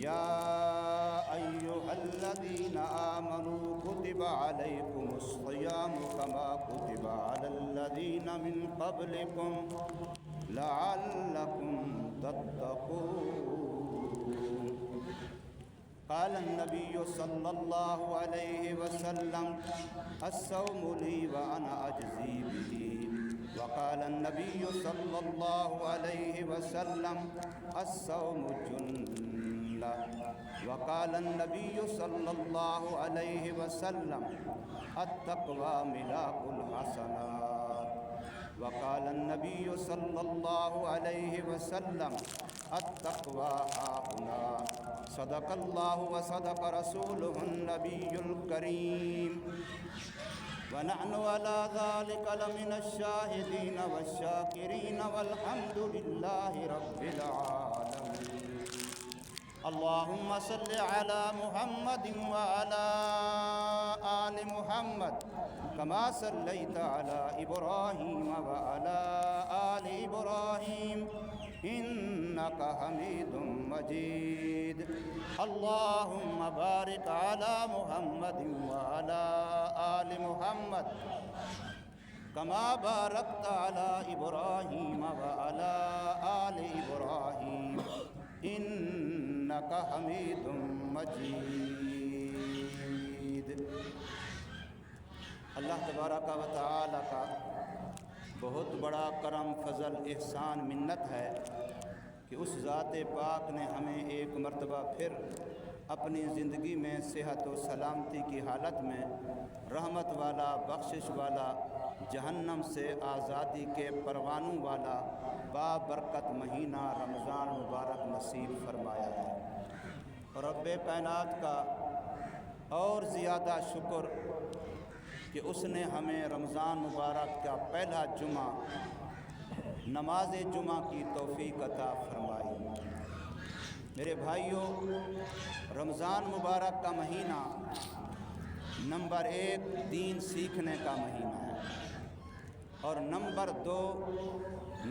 يا أيها الذين آمنوا كتب عليكم الصيام كما كتب على الذين من قبلكم لعلكم تتقون قال النبي صلى الله عليه وسلم الصوم لي وأنا أجزي به وقال النبي صلى الله عليه وسلم الصوم جنة وقال النبي صلى الله عليه وسلم التقوى ملاك الحسنات وقال النبي صلى الله عليه وسلم التقوى هاهنا صدق الله وصدق رسوله النبي الكريم ونحن على ذلك لمن الشاهدين والشاكرين والحمد لله رب العالمين اللهم صل على محمد وعلى آل محمد كما صليت على إبراهيم وعلى آل إبراهيم إنك حميد مجيد اللهم بارك على محمد وعلى آل محمد كما باركت على إبراهيم وعلى آل إبراهيم إنك حميد مجيد اللہ تبارک و تعالی کا بہت بڑا کرم فضل احسان منت ہے کہ اس ذات پاک نے ہمیں ایک مرتبہ پھر اپنی زندگی میں صحت و سلامتی کی حالت میں رحمت والا بخشش والا جہنم سے آزادی کے پروانوں والا بابرکت مہینہ رمضان مبارک نصیب فرمایا ہے اور رب کائنات کا اور زیادہ شکر کہ اس نے ہمیں رمضان مبارک کا پہلا جمعہ نماز جمعہ کی توفیق عطا فرمائی۔ میرے بھائیوں، رمضان مبارک کا مہینہ نمبر 1 دین سیکھنے کا مہینہ ہے اور نمبر 2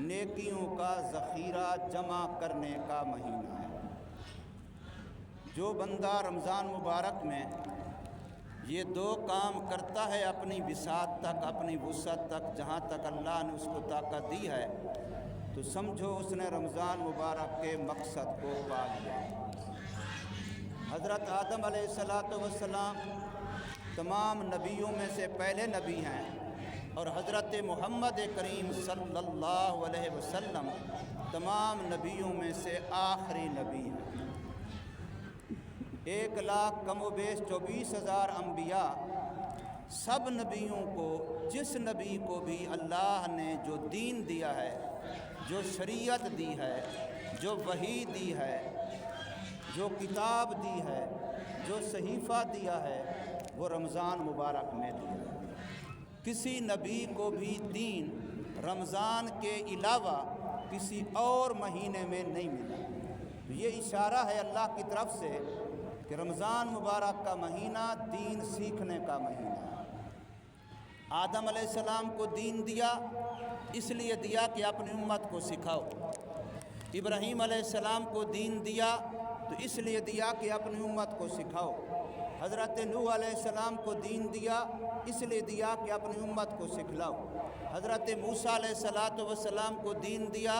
نیکیوں کا ذخیرہ جمع کرنے کا مہینہ ہے۔ جو بندہ رمضان مبارک میں یہ 2 کام کرتا ہے اپنی بساط تک، اپنی وسعت تک، جہاں تک اللہ نے اس کو طاقت دی ہے، تو سمجھو اس نے رمضان مبارک کے مقصد کو پا لیا۔ حضرت آدم علیہ السلام تمام نبیوں میں سے پہلے نبی ہیں اور حضرت محمد کریم صلی اللہ علیہ وسلم تمام نبیوں میں سے آخری نبی ہیں۔ 1,00,000 کم و بیش 24,000 انبیاء، سب نبیوں کو جس نبی کو بھی اللہ نے جو دین دیا ہے، جو شریعت دی ہے، جو وحی دی ہے، جو کتاب دی ہے، جو صحیفہ دیا ہے، وہ رمضان مبارک میں دیا ہے۔ کسی نبی کو بھی دین رمضان کے علاوہ کسی اور مہینے میں نہیں ملا۔ یہ اشارہ ہے اللہ کی طرف سے کہ رمضان مبارک کا مہینہ دین سیکھنے کا مہینہ ہے۔ آدم علیہ السلام کو دین دیا، اس لیے دیا کہ اپنی امت کو سکھاؤ۔ ابراہیم علیہ السلام کو دین دیا تو اس لیے دیا کہ اپنی امت کو سکھاؤ۔ حضرت نوح علیہ السلام کو دین دیا، اس لیے دیا کہ اپنی امت کو سکھلاؤ۔ حضرت موسیٰ علیہ السلام کو دین دیا،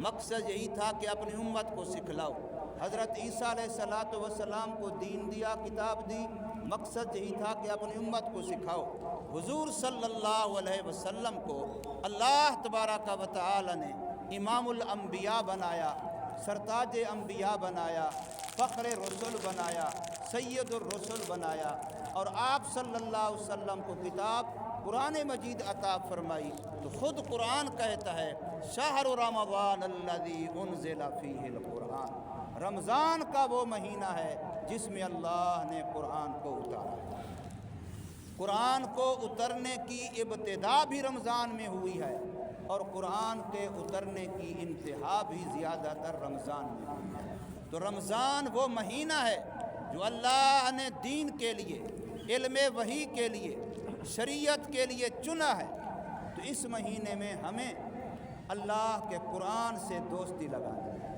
مقصد یہی تھا کہ اپنی امت کو سکھلاؤ۔ حضرت عیسیٰ علیہ السلام کو دین دیا، کتاب دی، مقصد یہی تھا کہ اپنی امت کو سکھاؤ۔ حضور صلی اللہ علیہ وسلم کو اللہ تبارک و تعالی نے امام الانبیاء بنایا، سرتاج انبیاء بنایا، فخر رسول بنایا، سید الرسل بنایا، اور آپ صلی اللہ علیہ وسلم کو کتاب قرآن مجید عطا فرمائی۔ تو خود قرآن کہتا ہے شہر رمضان الذی انزل فیہ القرآن، رمضان کا وہ مہینہ ہے جس میں اللہ نے قرآن کو اتارا۔ قرآن کو اترنے کی ابتدا بھی رمضان میں ہوئی ہے اور قرآن کے اترنے کی انتہا بھی زیادہ تر رمضان میں ہوئی ہے۔ تو رمضان وہ مہینہ ہے جو اللہ نے دین کے لیے، علم وحی کے لیے، شریعت کے لیے چنا ہے۔ تو اس مہینے میں ہمیں اللہ کے قرآن سے دوستی لگانی ہے۔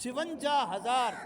56,000,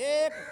1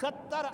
70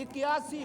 81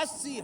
80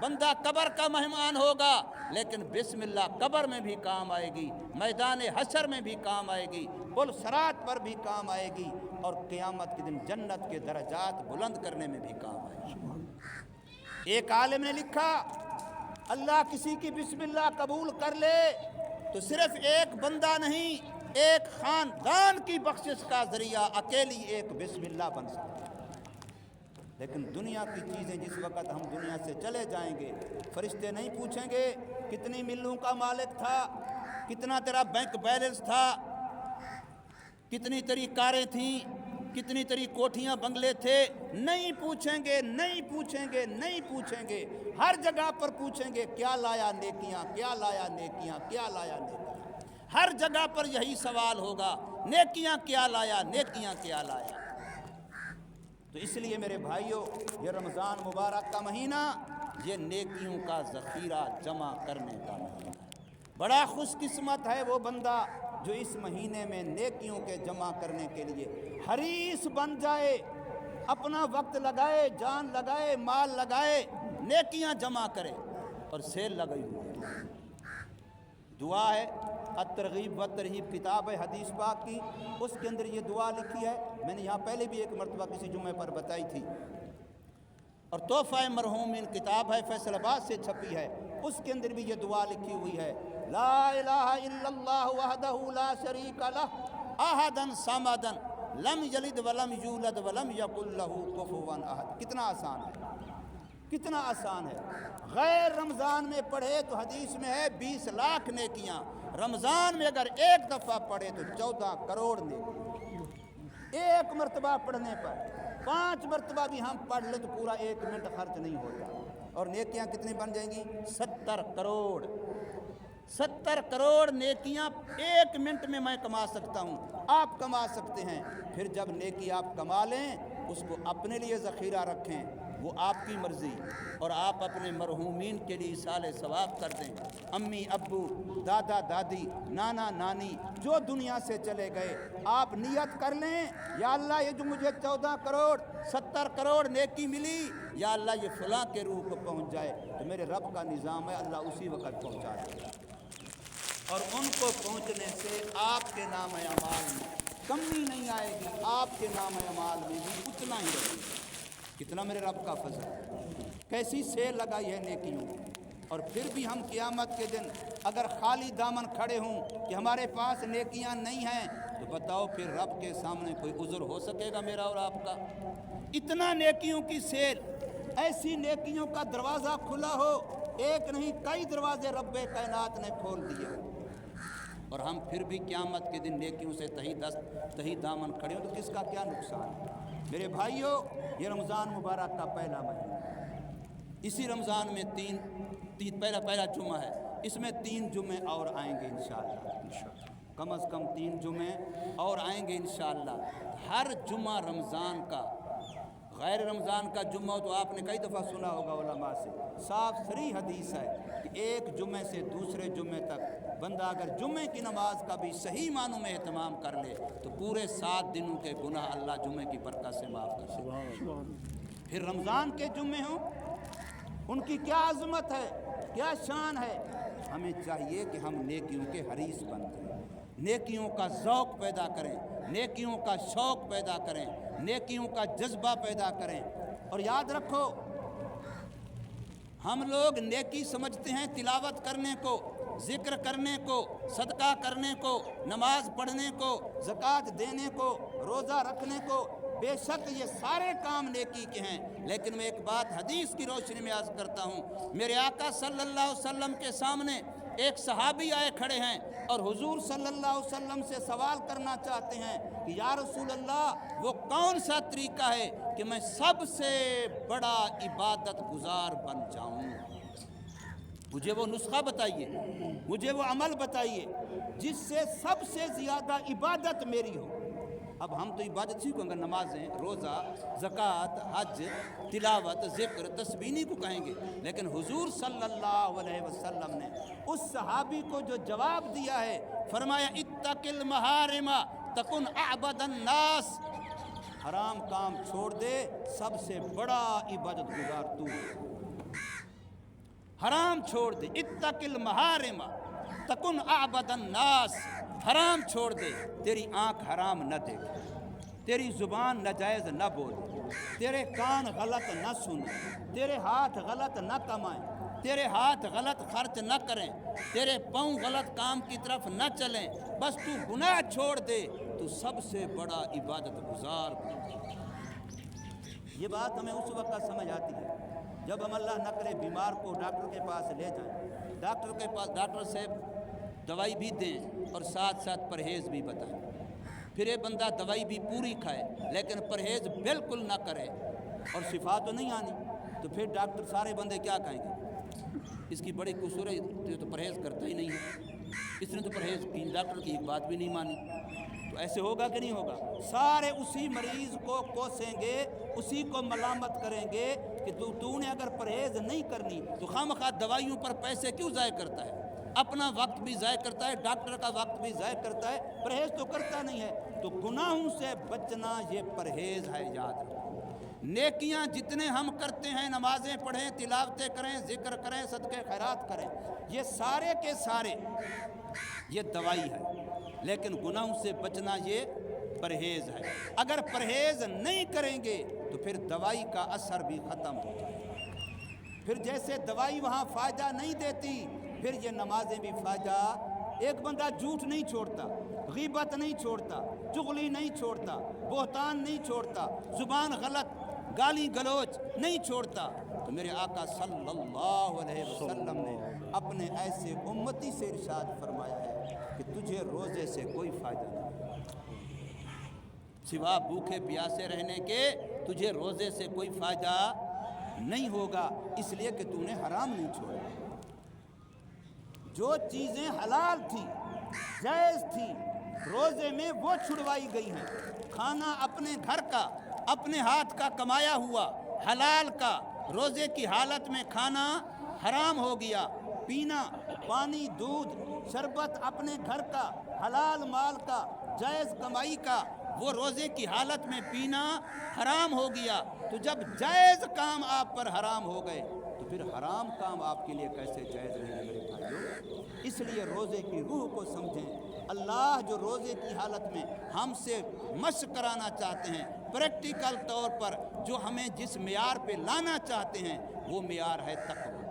بندہ قبر کا مہمان ہوگا، لیکن بسم اللہ قبر میں بھی کام آئے گی، میدان حشر میں بھی کام آئے گی، پل صراط پر بھی کام آئے گی، اور قیامت کے دن جنت کے درجات بلند کرنے میں بھی کام آئے گی۔ ایک عالم نے لکھا اللہ کسی کی بسم اللہ قبول کر لے تو صرف ایک بندہ نہیں، ایک خاندان کی بخشش کا ذریعہ اکیلی ایک بسم اللہ بن سکتا ہے۔ لیکن دنیا کی چیزیں جس وقت ہم دنیا سے چلے جائیں گے، فرشتے نہیں پوچھیں گے کتنی ملوں کا مالک تھا، کتنا تیرا بینک بیلنس تھا، کتنی تیری کاریں تھیں، کتنی تیری کوٹھیاں بنگلے تھے، نہیں پوچھیں گے، نہیں پوچھیں گے، نہیں پوچھیں گے۔ ہر جگہ پر پوچھیں گے کیا لایا نیکیاں، کیا لایا نیکیاں، کیا لایا نیکیاں۔ ہر جگہ پر یہی سوال ہوگا، نیکیاں کیا لایا، نیکیاں کیا لایا۔ تو اس لیے میرے بھائیوں، یہ رمضان مبارک کا مہینہ یہ نیکیوں کا ذخیرہ جمع کرنے کا مہینہ ہے۔ بڑا خوش قسمت ہے وہ بندہ جو اس مہینے میں نیکیوں کے جمع کرنے کے لیے حریص بن جائے، اپنا وقت لگائے، جان لگائے، مال لگائے، نیکیاں جمع کرے۔ اور سیل لگئی ہوئی ہے، دعا ہے الترغیب و ترہیب کتاب ہے حدیث پاک کی، اس کے اندر یہ دعا لکھی ہے، میں نے یہاں پہلے بھی ایک مرتبہ کسی جمعے پر بتائی تھی۔ اور تحفہ مرحومین کتاب ہے، فیصل آباد سے چھپی ہے، اس کے اندر بھی یہ دعا لکھی ہوئی ہے، لا الہ الا اللہ وحدہ لا شریک لہ احدا صمدا لم یلد ولم یولد ولم یکن لہ کفوا احد۔ کتنا آسان ہے، کتنا آسان ہے۔ غیر رمضان میں پڑھے تو حدیث میں ہے 20 لاکھ نیکیاں، رمضان میں اگر ایک دفعہ پڑھے تو 14 کروڑ نیکیاں۔ ایک مرتبہ پڑھنے پر 5 مرتبہ بھی ہم پڑھ لیں تو پورا 1 منٹ خرچ نہیں ہوتا، اور نیکیاں کتنی بن جائیں گی؟ 70 کروڑ۔ 70 کروڑ نیکیاں 1 منٹ میں میں کما سکتا ہوں، آپ کما سکتے ہیں۔ پھر جب نیکی آپ کما لیں اس کو اپنے لیے ذخیرہ رکھیں، وہ آپ کی مرضی، اور آپ اپنے مرحومین کے لیے ایصال ثواب کر دیں۔ امی ابو، دادا دادی، نانا نانی جو دنیا سے چلے گئے، آپ نیت کر لیں یا اللہ یہ جو مجھے 14 کروڑ 70 کروڑ نیکی ملی، یا اللہ یہ فلاں کے روح کو پہنچ جائے، تو میرے رب کا نظام ہے اللہ اسی وقت پہنچا دے گا، اور ان کو پہنچنے سے آپ کے نام اعمال میں کمی نہیں آئے گی، آپ کے نام اعمال میں بھی اتنا ہی رہے گا۔ کتنا میرے رب کا فضل ہے، کیسی سیل لگائی ہے نیکیوں۔ اور پھر بھی ہم قیامت کے دن اگر خالی دامن کھڑے ہوں کہ ہمارے پاس نیکیاں نہیں ہیں، تو بتاؤ پھر رب کے سامنے کوئی عذر ہو سکے گا میرا اور آپ کا؟ اتنا نیکیوں کی سیل، ایسی نیکیوں کا دروازہ کھلا ہو، ایک نہیں کئی دروازے رب کائنات نے کھول دیے، اور ہم پھر بھی قیامت کے دن نیکیوں سے تہی دامن کھڑے ہوں تو کس کا کیا نقصان ہے؟ میرے بھائیوں، یہ رمضان مبارک کا پہلا مہینہ، اسی رمضان میں پہلا جمعہ ہے، اس میں 3 جمعے اور آئیں گے انشاءاللہ، کم از کم 3 جمعے اور آئیں گے انشاءاللہ۔ ہر جمعہ رمضان کا، غیر رمضان کا جمعہ تو آپ نے کئی دفعہ سنا ہوگا علماء سے، صاف صریح حدیث ہے کہ ایک جمعے سے دوسرے جمعے تک بندہ اگر جمعے کی نماز کا بھی صحیح معنوں میں اہتمام کر لے تو پورے 7 دنوں کے گناہ اللہ جمعے کی برکت سے معاف کر سکتا ہے۔ پھر رمضان کے جمعے ہوں، ان کی کیا عظمت ہے، کیا شان ہے۔ ہمیں چاہیے کہ ہم نیکیوں کے حریص بن جائیں، نیکیوں کا ذوق پیدا کریں، نیکیوں کا شوق پیدا کریں، نیکیوں کا جذبہ پیدا کریں۔ اور یاد رکھو، ہم لوگ نیکی سمجھتے ہیں تلاوت کرنے کو، ذکر کرنے کو، صدقہ کرنے کو، نماز پڑھنے کو، زکوٰۃ دینے کو، روزہ رکھنے کو۔ بے شک یہ سارے کام نیکی کے ہیں، لیکن میں ایک بات حدیث کی روشنی میں عرض کرتا ہوں۔ میرے آقا صلی اللہ علیہ وسلم کے سامنے ایک صحابی آئے کھڑے ہیں اور حضور صلی اللہ علیہ وسلم سے سوال کرنا چاہتے ہیں کہ یا رسول اللہ، وہ کون سا طریقہ ہے کہ میں سب سے بڑا عبادت گزار بن جاؤں؟ مجھے وہ نسخہ بتائیے، مجھے وہ عمل بتائیے جس سے سب سے زیادہ عبادت میری ہو۔ اب ہم تو عبادت سیکھیں گے، نمازیں، روزہ، زکوٰۃ، حج، تلاوت، ذکر، تسبیح کو کہیں گے، لیکن حضور صلی اللہ علیہ وسلم نے اس صحابی کو جو جواب دیا ہے، فرمایا اتق المحارم تکن اعبد الناس، حرام کام چھوڑ دے، سب سے بڑا عبادت گزار تو ہے۔ حرام چھوڑ دے، اتقل محارم تکن اعبد الناس، حرام چھوڑ دے، تیری آنکھ حرام نہ دیکھے، تیری زبان ناجائز نہ بولے، تیرے کان غلط نہ سنیں، تیرے ہاتھ غلط نہ کمائیں، تیرے ہاتھ غلط خرچ نہ کریں، تیرے پاؤں غلط کام کی طرف نہ چلیں، بس تو گناہ چھوڑ دے، تو سب سے بڑا عبادت گزار بن جائے۔ یہ بات ہمیں اس وقت سمجھ آتی ہے جب ہم اللہ نہ کرے بیمار کو ڈاکٹر کے پاس لے جائیں، ڈاکٹر سے دوائی بھی دیں اور ساتھ ساتھ پرہیز بھی بتائیں، پھر یہ بندہ دوائی بھی پوری کھائے لیکن پرہیز بالکل نہ کرے اور شفا تو نہیں آنی، تو پھر ڈاکٹر سارے بندے کیا کہیں گے؟ اس کی بڑی قصور ہے، یہ تو پرہیز کرتا ہی نہیں ہے، اس نے تو پرہیز کی، ڈاکٹر کی ایک بات بھی نہیں مانی۔ تو ایسے ہوگا کہ نہیں ہوگا؟ سارے اسی مریض کو کوسیں گے، اسی کو ملامت کریں گے کہ تو نے اگر پرہیز نہیں کرنی تو خواہ دوائیوں پر پیسے کیوں ضائع کرتا ہے، اپنا وقت بھی ضائع کرتا ہے، ڈاکٹر کا وقت بھی ضائع کرتا ہے، پرہیز تو کرتا نہیں ہے۔ تو گناہوں سے بچنا یہ پرہیز ہے، یاد رکھو۔ نیکیاں جتنے ہم کرتے ہیں، نمازیں پڑھیں، تلاوتیں کریں، ذکر کریں، صدقے خیرات کریں، یہ سارے کے سارے یہ دوائی ہے، لیکن گناہوں سے بچنا یہ پرہیز ہے۔ اگر پرہیز نہیں کریں گے تو پھر دوائی کا اثر بھی ختم ہو جائے گا، پھر جیسے دوائی وہاں فائدہ نہیں دیتی، پھر یہ نمازیں بھی فائدہ۔ ایک بندہ جھوٹ نہیں چھوڑتا، غیبت نہیں چھوڑتا، چغلی نہیں چھوڑتا، بہتان نہیں چھوڑتا، زبان غلط، گالی گلوچ نہیں چھوڑتا، تو میرے آقا صلی اللہ علیہ وسلم نے اپنے ایسے امتی سے ارشاد فرمایا ہے کہ تجھے روزے سے کوئی فائدہ نہیں، سوا بھوکے پیاسے رہنے کے تجھے روزے سے کوئی فائدہ نہیں ہوگا، اس لیے کہ تو نے حرام نہیں چھوڑا۔ جو چیزیں حلال تھی، جائز تھی، روزے میں وہ چھڑوائی گئی ہیں۔ کھانا اپنے گھر کا، اپنے ہاتھ کا کمایا ہوا حلال کا روزے کی حالت میں کھانا حرام ہو گیا، پینا پانی، دودھ، شربت اپنے گھر کا حلال مال کا، جائز کمائی کا، وہ روزے کی حالت میں پینا حرام ہو گیا۔ تو جب جائز کام آپ پر حرام ہو گئے تو پھر حرام کام آپ کے لیے کیسے جائز رہے میرے بھائیو؟ اس لیے روزے کی روح کو سمجھیں۔ اللہ جو روزے کی حالت میں ہم سے مشق کرانا چاہتے ہیں، پریکٹیکل طور پر جو ہمیں جس معیار پہ لانا چاہتے ہیں، وہ معیار ہے تقوی۔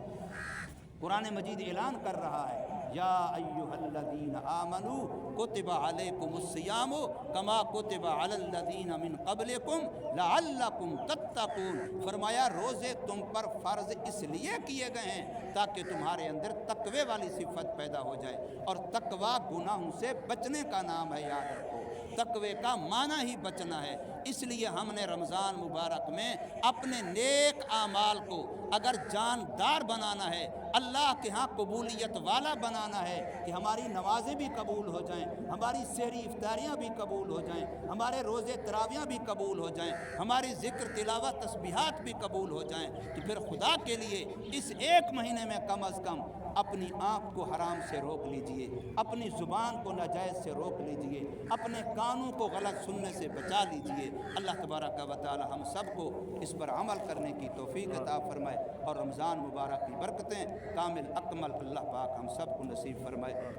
قرآن مجید اعلان کر رہا ہے، یا ایھا الذین آمنوا کتب علیکم الصیام کما کتب علی الذین من قبلکم لعلکم تتقون۔ فرمایا روزے تم پر فرض اس لیے کیے گئے ہیں تاکہ تمہارے اندر تقوی والی صفت پیدا ہو جائے، اور تقوی گناہوں سے بچنے کا نام ہے، یاد رکھو۔ تقوی کا معنی ہی بچنا ہے۔ اس لیے ہم نے رمضان مبارک میں اپنے نیک اعمال کو اگر جاندار بنانا ہے، اللہ کے ہاں قبولیت والا بنانا ہے کہ ہماری نمازیں بھی قبول ہو جائیں، ہماری سحری افطاریاں بھی قبول ہو جائیں، ہمارے روزے تراویاں بھی قبول ہو جائیں، ہماری ذکر تلاوت تسبیحات بھی قبول ہو جائیں، تو پھر خدا کے لیے اس ایک مہینے میں کم از کم اپنی آنکھ کو حرام سے روک لیجئے، اپنی زبان کو ناجائز سے روک لیجئے، اپنے کانوں کو غلط سننے سے بچا لیجئے۔ اللہ تبارک و تعالی ہم سب کو اس پر عمل کرنے کی توفیق عطا فرمائے، اور رمضان مبارک کی برکتیں کامل اکمل اللہ پاک ہم سب کو نصیب فرمائے۔